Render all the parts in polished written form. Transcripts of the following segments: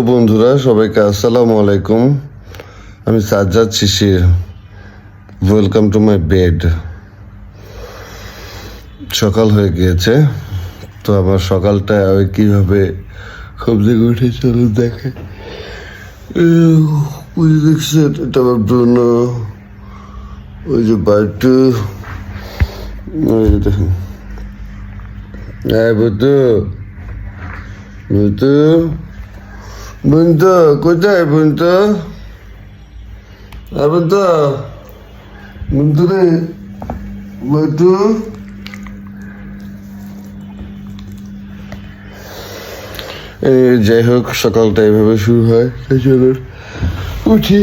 বন্ধুরা, সবাইকে আসসালামু আলাইকুম। আমি Sajjad Shishir. Welcome to my bed. সকাল হয়ে গিয়েছে, তো আমার সকালটা কীভাবে খুব জেগে উঠে চলুন দেখে। ওই দেখছেন, এটা আমার ব্রুন, ওই যে বাটু, ওই যে দেখুন। হ্যাঁ বুদ্ধু, বুদ্ধু, বুদ্ধু কোথায়? বুদ্ধু, বুদ্ধু, বুদ্ধু রে, বুদ্ধু। যাই হোক, সকালটা এভাবে শুরু হয়। চলুন উঠি।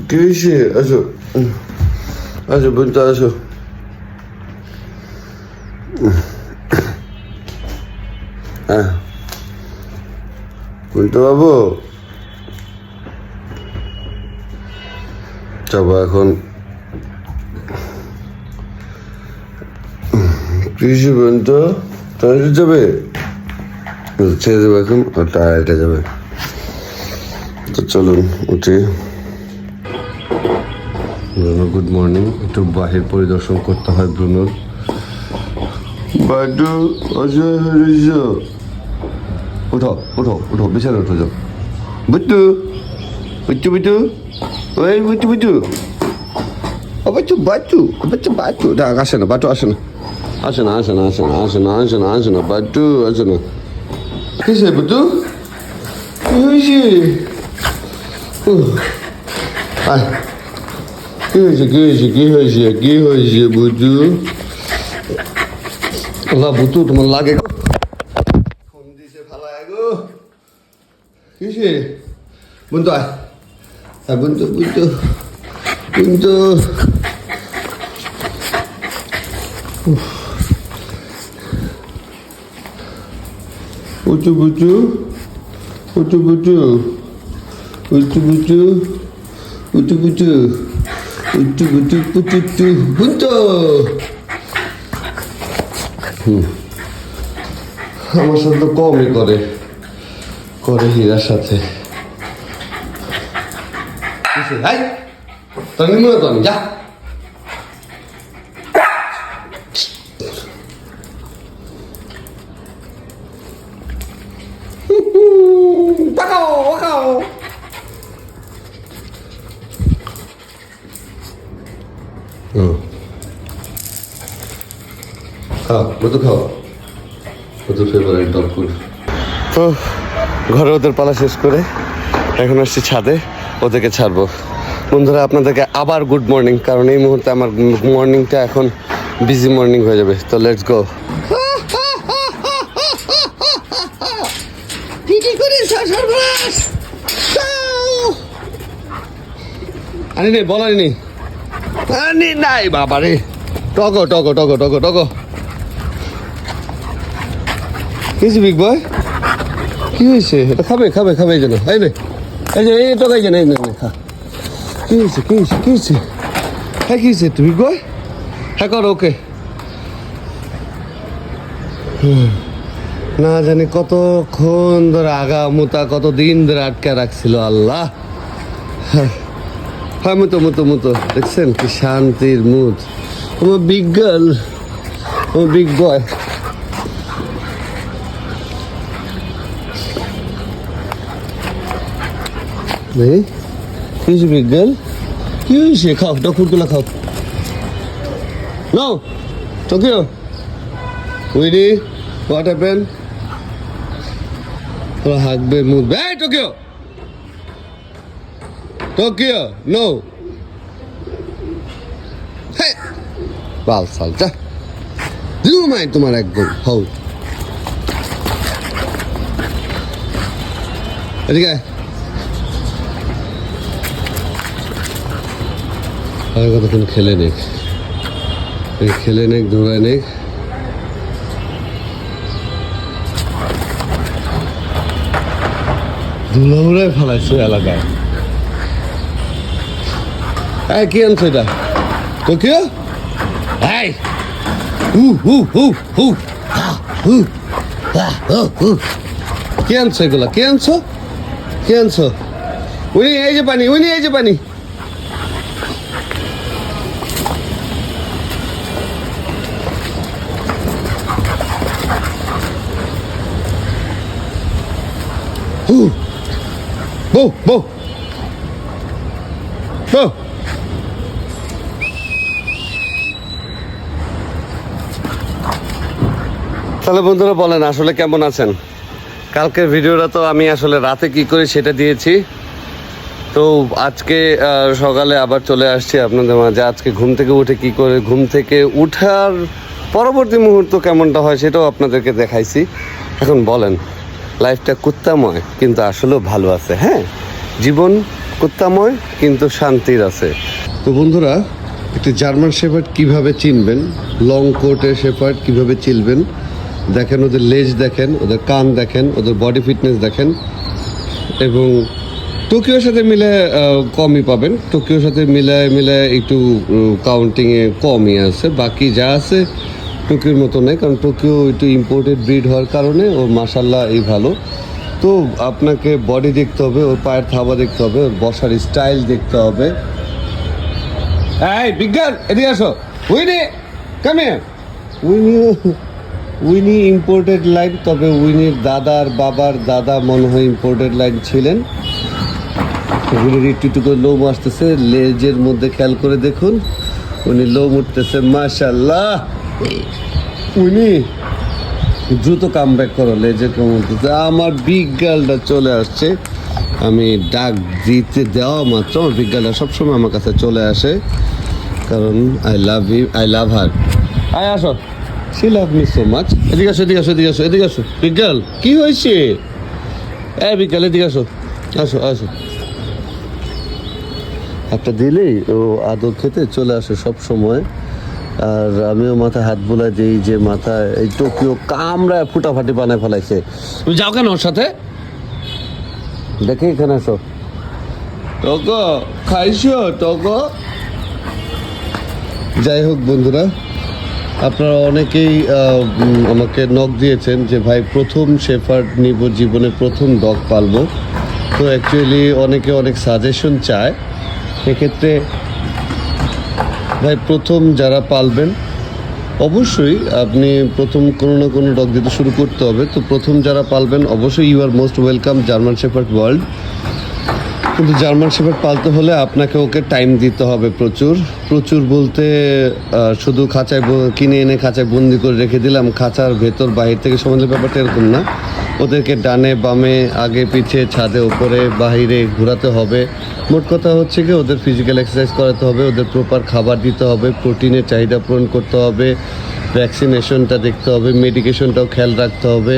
কি হয়েছে? আসো আসো বুদ্ধু, আসো। হ্যাঁ বুদ্ধু বাবু, যাবো এখন। কৃষি বুদ্ধু টয়লেট যাবে? ছেড়ে দেবো এখন, টয়লেটে যাবে। তো চলুন উঠি। Good morning. একটু বাহির পরিদর্শন করতে হয় ব্রুনোর। বাডু অজয় হরিজ, উঠো উঠো উঠো, বিছানা উঠো, যাও। বুট্টু বুট্টু বুট্টু, ওই বুট্টু বুট্টু, ও বাচ্চু বাচ্চু, বাচ্চা বাচ্চু, ডাক আসে না, বাটু আসে না, আসে না, আসে না, আসে না, আসে না, আসে না, আসে না, বাটু আসে না। কিসে বুটু? কি হয়েছে? আয়, কি হয়েছে? কি হয়েছে? কি হয়েছে? কি হয়েছে বুটু? আল্লাহ বুটু, তোমার লাগে গো, ফোন দিছে ফালায় গো। কিসে? বুনতো আয়, আয় বুনতো, বুনতো, বুনতো। উঁচু বুচু, উঁচু বুচু, উঁচু বুচু, উঁচু বুচু, উঁচু বুচু, পুচু বুনতো। আমার সাথে তো কমই করে হীরার সাথে। হাই তোর নিমো তো, আমি যা। খাও মধু, খাও মধু, ফেভারিট ডগ ফুড। তো ঘরে ওদের পালা শেষ করে এখন আসছি ছাদে, ওদেরকে ছাড়বো। বন্ধুরা, আপনাদেরকে আবার গুড মর্নিং, কারণ এই মুহূর্তে আমার মর্নিংটা এখন বিজি মর্নিং হয়ে যাবে। তো লেটস গো। আনি নে, বল আনি আনি নাই বাবা রে। Togo Togo Togo Togo Togo, কি হয়েছে বিগ বয়? কি হয়েছে? এটা খাবে খাবে খাবে, এই জন্য এই নে, এই যে এই টগাই যেন, এই খা। কি হয়েছে? কি হয়েছে? কি হয়েছে? হ্যাঁ কি হয়েছে বিগ বয়? হ্যাঁ করো, ওকে। না জানি কতক্ষণ ধরে আগা মুতা, কতদিন ধরে আটকে রাখছিল আল্লাহ। হ্যাঁ মুতো মুতো মুতো, দেখছেন কি শান্তির মুড। আমার বিগ গার্ল, আমার বিগ বয়। কি হয়েছে বিগ গার্ল? কি হয়েছে? খাও ডগ ফুডগুলো খাও। নাও টোকিও, উইডি, হোয়াট হ্যাপেন? তোরা হাঁকবে মুখবে। এই টোকিও, টোকিও নো। হ্যাঁ বাল সাল, যা দিও মাই তোমার একদম। হও এদিকে, আর কতক্ষণ খেলে নেক, খেলে নেক, ধোয়ায় নেক। ধুলাউড়ায় ফেলাইছো এলাকায়। এই কি আনছো এটা? টোকিও, এই হু হু হু হু হু কে আনছো এগুলা, কে আনছো, কে আনছো? উনি এই যে পানি, উনি এই যে পানি। বউ বউ বউ, তাহলে বন্ধুরা বলেন আসলে কেমন আছেন? কালকের ভিডিওটা তো আমি আসলে রাতে কি করি সেটা দিয়েছি। তো আজকে সকালে আবার চলে আসছি আপনাদের মাঝে। আজকে ঘুম থেকে উঠে কি করে, ঘুম থেকে উঠার পরবর্তী মুহূর্ত কেমনটা হয় সেটাও আপনাদেরকে দেখাইছি। এখন বলেন, লাইফটা কুত্তাময় কিন্তু আসলেও ভালো আছে। হ্যাঁ, জীবন কুত্তাময় কিন্তু শান্তির আছে। তো বন্ধুরা, একটি জার্মান শেফার্ড কিভাবে চিনবেন, লং কোটের শেফার্ড কিভাবে চিনবেন দেখেন। ওদের লেজ দেখেন, ওদের কান দেখেন, ওদের বডি ফিটনেস দেখেন। এবং টোকিওর সাথে মিলে কমই পাবেন, টোকিওর সাথে মিলায় একটু কাউন্টিংয়ে কমই আছে। বাকি যা আছে টোকিওর মতো নেই, কারণ টোকিও একটু ইম্পোর্টেড ব্রিড হওয়ার কারণে ওর মাশাল্লাহ এই ভালো। তো আপনাকে বডি দেখতে হবে, ওর পায়ের থাবা দেখতে হবে, ওর বসার স্টাইল দেখতে হবে। এই বিজ্ঞান, এদিকে আসো। Winnie come here. Winnie imported line, তবে উইনির দাদার বাবার দাদা মনে হয় ইম্পোর্টেড লাইন ছিলেন। উইনির একটু করে লোম আসতেছে লেজের মধ্যে, খেয়াল করে দেখুন উনি লোম উঠতেছে মাশাল্লাহ। উইনি দ্রুত কাম ব্যাক করো, লেজের কম উঠতেছে। আমার বিগ গার্লটা চলে আসছে। আমি ডাক দিতে দেওয়া মাত্র আমার বিগ গার্লটা সবসময় আমার কাছে চলে আসে, কারণ I love you, I love her. আয় আসো, she love me so much. এদিকে আসো, এদিকে আসো, এদিকে আসো, এদিকে আসো। বিগ গার্ল, কি হয়েছে? বিগ গার্ল এদিকে আসো, আসো আসো। একটা দিলেই ও আদর খেতে চলে আসে সব সময়। আর আমিও মাথায় হাত বোলাই দিই, যে মাথায় এই টোকিও কামড়ায় ফুটাফাটি বানায় ফেলাইছে। তুমি যাও কেন ওর সাথে? দেখে এখানে আসো। টকো খাইছো টকো? যাই হোক বন্ধুরা, আপনারা অনেকেই আমাকে নক দিয়েছেন যে ভাই প্রথম শেফার্ড নিব, জীবনে প্রথম ডগ পালবো। তো অ্যাকচুয়ালি অনেকে অনেক সাজেশন চায়। এক্ষেত্রে ভাই প্রথম যারা পালবেন অবশ্যই আপনি প্রথম কোনো না কোনো ডগ দিতে শুরু করতে হবে। তো প্রথম যারা পালবেন অবশ্যই you are most welcome German Shepherd world. কিন্তু জার্মান শেফার্ড পালতে হলে আপনাকে ওকে টাইম দিতে হবে প্রচুর। প্রচুর বলতে শুধু খাঁচায় কিনে এনে খাঁচায় বন্দি করে রেখে দিলাম, খাঁচার ভেতর বাহির থেকে সমাজের ব্যাপারটা এরকম না। ওদেরকে ডানে বামে আগে পিছে ছাদে ওপরে বাহিরে ঘোরাতে হবে। মোট কথা হচ্ছে কি, ওদের ফিজিক্যাল এক্সারসাইজ করাতে হবে, ওদের প্রপার খাবার দিতে হবে, প্রোটিনের চাহিদা পূরণ করতে হবে, ভ্যাকসিনেশনটা দেখতে হবে, মেডিকেশনটাও খেয়াল রাখতে হবে।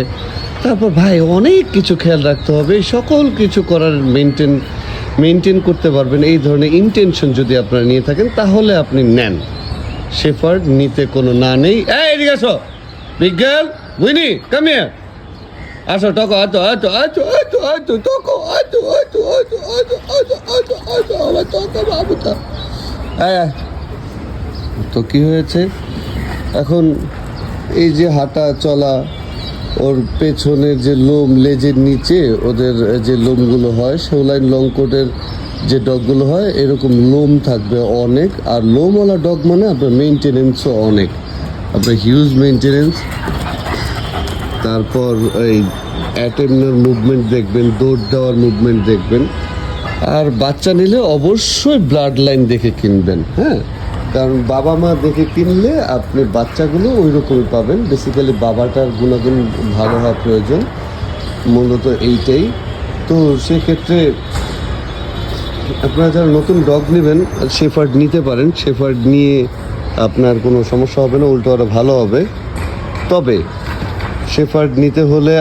তারপর ভাই অনেক কিছু খেয়াল রাখতে হবে। সকল কিছু করার মেনটেন করতে পারবেন এই ধরনের ইন্টেনশন যদি আপনারা নিয়ে থাকেন, তাহলে আপনি নেন। শেফার্ড নিতে কোনো না নেই। এদিকে আসো big girl, Winnie come here. আসো টকো, আতো আতো আতো আতো আতো টকো, আতো আতো আতো আতো আতো আতো আতো আমার টকো বাবুটা। তো কি হয়েছে এখন, এই যে হাঁটা চলা, ওর পেছনের যে লোম, লেজের নিচে ওদের যে লোমগুলো হয়, সেওলাইন লং কোটের যে ডগগুলো হয় এরকম লোম থাকবে অনেক। আর লোমওয়ালা ডগ মানে আপনার মেনটেনেন্সও অনেক, আপনার হিউজ মেনটেনেন্স। তারপর এই অ্যাটেম্পটার মুভমেন্ট দেখবেন, দৌড় দেওয়ার মুভমেন্ট দেখবেন। আর বাচ্চা নিলে অবশ্যই ব্লাড লাইন দেখে কিনবেন। হ্যাঁ, কারণ বাবা মা দেখে কিনলে আপনি বাচ্চাগুলো ওই রকমই পাবেন। বেসিক্যালি বাবাটার গুণাগুণ ভালো হওয়া প্রয়োজন, মূলত এইটাই। তো সেক্ষেত্রে আপনারা যারা নতুন ডগ নেবেন শেফার্ড নিতে পারেন। শেফার্ড নিয়ে আপনার কোনো সমস্যা হবে না, উল্টো আরও ভালো হবে। তবে শেফার্ড নিতে হলে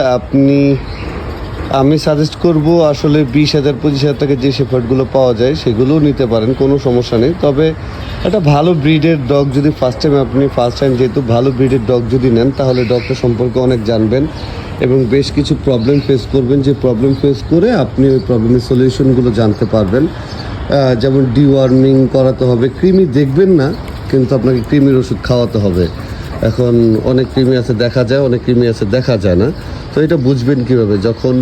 আমি সাজেস্ট করব আসলে 20,000 25,000 টাকা যে শেফার্ডগুলো পাওয়া যায় সেগুলোও নিতে পারেন, কোনো সমস্যা নেই। তবে একটা ভালো ব্রিডের ডগ যদি ফার্স্ট টাইম যেহেতু ভালো ব্রিডের ডগ যদি নেন, তাহলে ডগটা সম্পর্কে অনেক জানবেন এবং বেশ কিছু প্রবলেম ফেস করবেন, যে প্রবলেম ফেস করে আপনি ওই প্রবলেমের সলিউশনগুলো জানতে পারবেন। যেমন ডিওয়ার্মিং করাতে হবে, কৃমি দেখবেন না কিন্তু আপনাকে কৃমির ওষুধ খাওয়াতে হবে। এখন অনেক কৃমি আছে দেখা যায়, অনেক কৃমি আছে দেখা যায় না। তো এটা বুঝবেন কীভাবে? যখন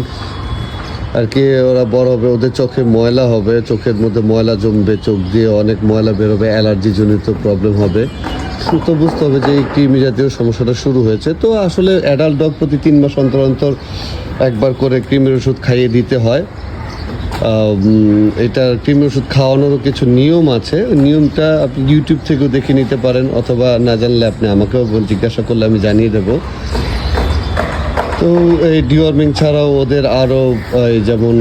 আর কি ওরা বড় হবে, ওদের চোখে ময়লা হবে, চোখের মধ্যে ময়লা জমবে, চোখ দিয়ে অনেক ময়লা বেরোবে, অ্যালার্জিজনিত প্রবলেম হবে, তো বুঝতে হবে যে এই কৃমি জাতীয় সমস্যাটা শুরু হয়েছে। তো আসলে অ্যাডাল্ট ডগ প্রতি 3 মাস অন্তর অন্তর একবার করে কৃমির ওষুধ খাইয়ে দিতে হয়। এটা কৃমি ওষুধ খাওয়ানোরও কিছু নিয়ম আছে, নিয়মটা আপনি ইউটিউব থেকেও দেখে নিতে পারেন, অথবা না জানলে আপনি আমাকেও জিজ্ঞাসা করলে আমি জানিয়ে দেবো। তো এই ডিওয়ার্মিং ছাড়াও ওদের আরও যেমন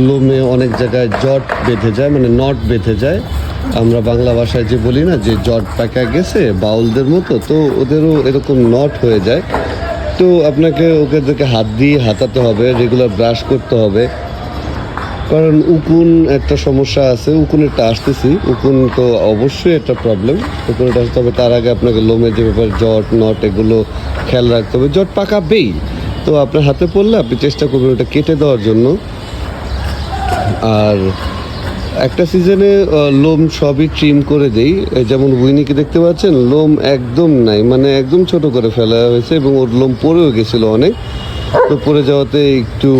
লোমে অনেক জায়গায় জট বেঁধে যায়, মানে নট বেঁধে যায়। আমরা বাংলা ভাষায় যে বলি না যে জট পাকা গেছে বাউলদের মতো, তো ওদেরও এরকম নট হয়ে যায়। তো আপনাকে ওদেরকে হাত দিয়ে হাতাতে হবে, রেগুলার ব্রাশ করতে হবে, কারণ উকুন একটা সমস্যা আছে। উকুনেরটা আসতেছি, উকুন তো অবশ্যই একটা প্রবলেম, উকুনেরটা আসতে হবে। তার আগে আপনাকে লোমের যে ব্যাপার জট নট এগুলো খেয়াল রাখতে হবে। জট পাকাবেই, তো আপনার হাতে পড়লে আপনি চেষ্টা করবেন ওটা কেটে দেওয়ার জন্য। আর একটা সিজনে লোম সবই ট্রিম করে দেই, যেমন উইনিকে দেখতে পাচ্ছেন লোম একদম নাই, মানে একদম ছোট করে ফেলা হয়েছে এবং ওর লোম পড়েও গেছিলো অনেক। তো পড়ে যাওয়াতে একটু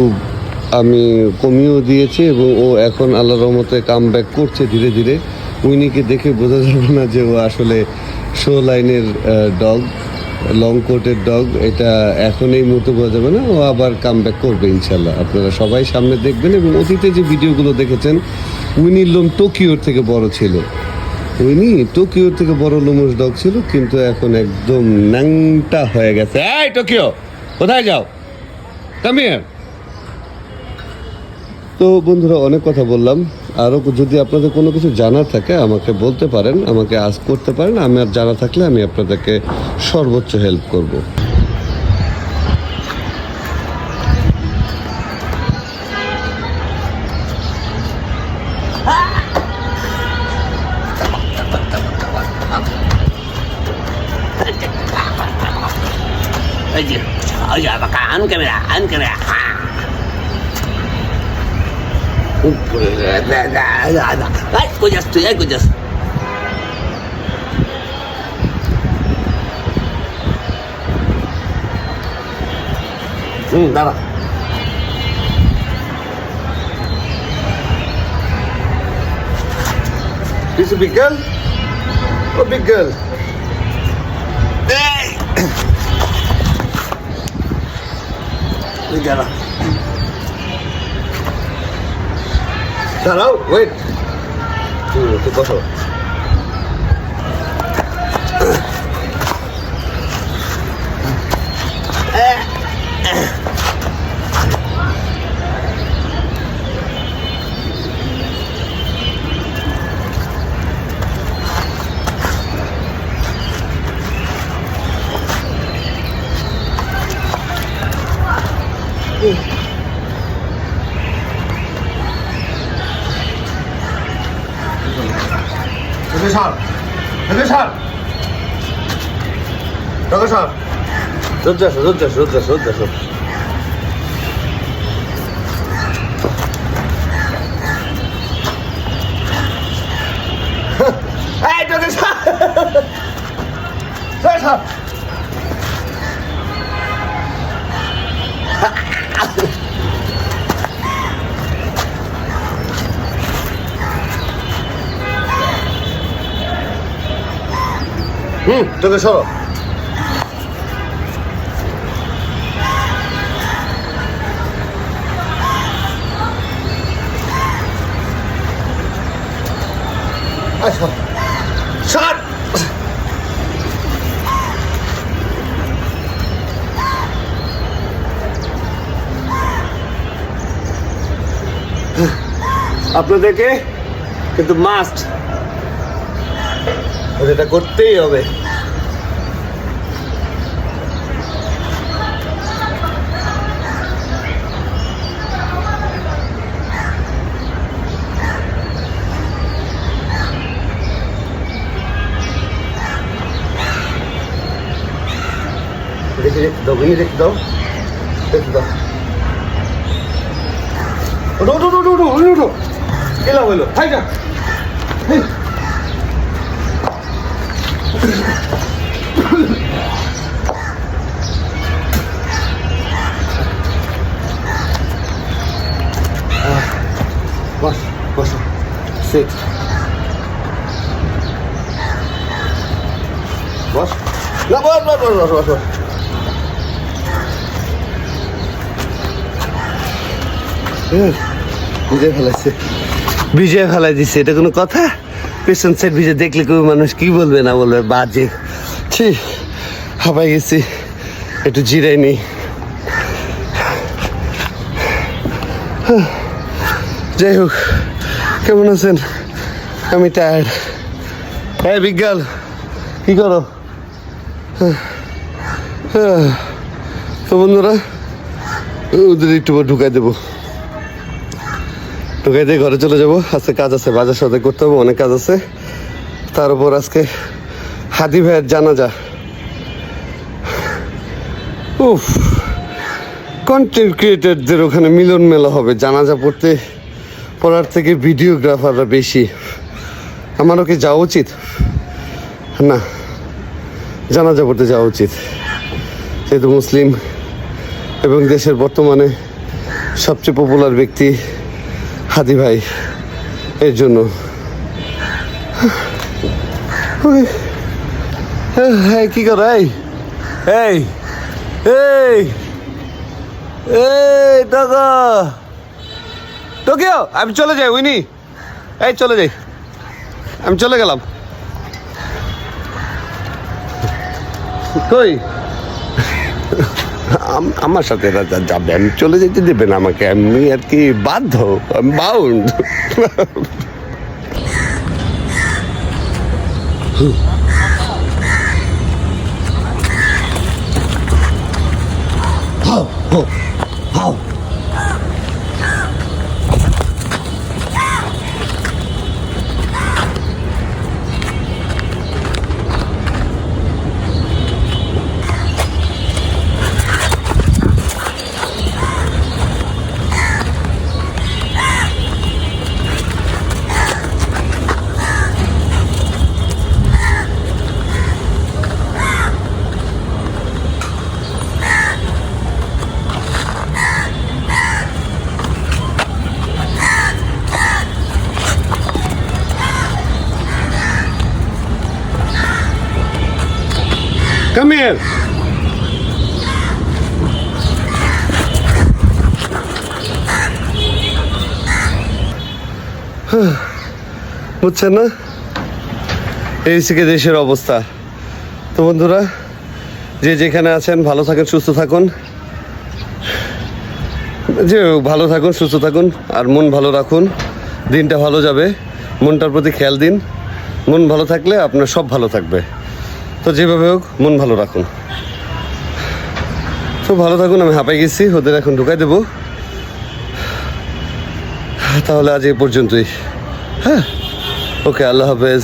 আমি কমিয়েও দিয়েছি এবং ও এখন আল্লাহর রহমতে কাম ব্যাক করছে ধীরে ধীরে। উইনিকে দেখে বোঝা যাবে না যে ও আসলে শো লাইনের ডগ, লং কোটের ডগ, এটা এখন এই মুহূর্তে বোঝা যাবে না। ও আবার কাম ব্যাক করবে ইনশাল্লাহ, আপনারা সবাই সামনে দেখবেন। এবং অতীতে যে ভিডিওগুলো দেখেছেন, উইনির লোম টোকিওর থেকে বড় ছিল, উইনি টোকিওর থেকে বড় লোমস ডগ ছিল, কিন্তু এখন একদম ন্যাংটা হয়ে গেছে। এই টোকিও, কোথায় যাও? Come here. তো বন্ধুরা, অনেক কথা বললাম। আরও যদি আপনাদের কোনো কিছু জানার থাকে আমাকে বলতে পারেন, আমাকে আস্ক করতে পারেন। আমার জানা থাকলে আমি আপনাদেরকে সর্বোচ্চ হেল্প করব। On camera. Ay, goyas. Dapat. This a big girl? Oh, big girl. Dapat. দাঁড়াও, ওয়েট, একটু বসো। রোদ্র তোকে সরো। সর। আপনাদেরকে কিন্তু মাস্ট এটা করতেই হবে। দেখে দাও, দেখে দাও, দেখে দাও। ওঠো, এলাম হইলো, হাই না। বস বসো সিট বস না বস বস বস বস বস ভিজে ফেলাই দিচ্ছে, এটা কোনো কথা? পেছন সাইড ভিজে দেখলে কেউ মানুষ কি বলবে না বলবে বাজে। ছি, হাঁপাই গেছি, একটু জিরাই নি। যাই হোক, কেমন আছেন? আমি টায়ার্ড। হ্যাঁ বিজ্ঞান, কি করো? তো বন্ধুরা, ওদের একটু ঢুকাই দেবো, ঢুকাই দিয়ে ঘরে চলে যাবো। আজকে কাজ আছে, বাজার সাথে করতে হবে, অনেক কাজ আছে। তার উপর আজকে হাদি ভাইয়ের জানাজা। উফ, কন্টেন্ট ক্রিয়েটারদের ওখানে মিলন মেলা হবে জানাজা পড়ার থেকে ভিডিওগ্রাফাররা বেশি। আমারও কি যাওয়া উচিত? না, জানাজা পড়তে যাওয়া উচিত, যেহেতু মুসলিম এবং দেশের বর্তমানে সবচেয়ে পপুলার ব্যক্তি হাদি ভাই, এর জন্য। হ্যাঁ, কি করো? এই এই এই এই টাকা টোকিও, আমি চলে যাই। উইনি, এই চলে যাই, আমি চলে গেলাম। কই আমার সাথে যাবে? আমি চলে যেতে দেবেন আমাকে? আমি আর কি বাধ্য, আমি বাউন্ড। Come here. বুঝছেন না, এই থেকে দেশের অবস্থা। তো বন্ধুরা, যে যেখানে আছেন ভালো থাকেন, সুস্থ থাকুন, যে ভালো থাকুন, সুস্থ থাকুন, আর মন ভালো রাখুন। দিনটা ভালো যাবে, মনটার প্রতি খেয়াল দিন। মন ভালো থাকলে আপনার সব ভালো থাকবে। তো যেভাবে হোক মন ভালো রাখুন। তো ভালো থাকুন। আমি হাঁপাই গেছি, ওদের এখন ঢুকাই দেবো। তাহলে আজ এই পর্যন্তই। হ্যাঁ, ওকে, আল্লাহ হাফেজ।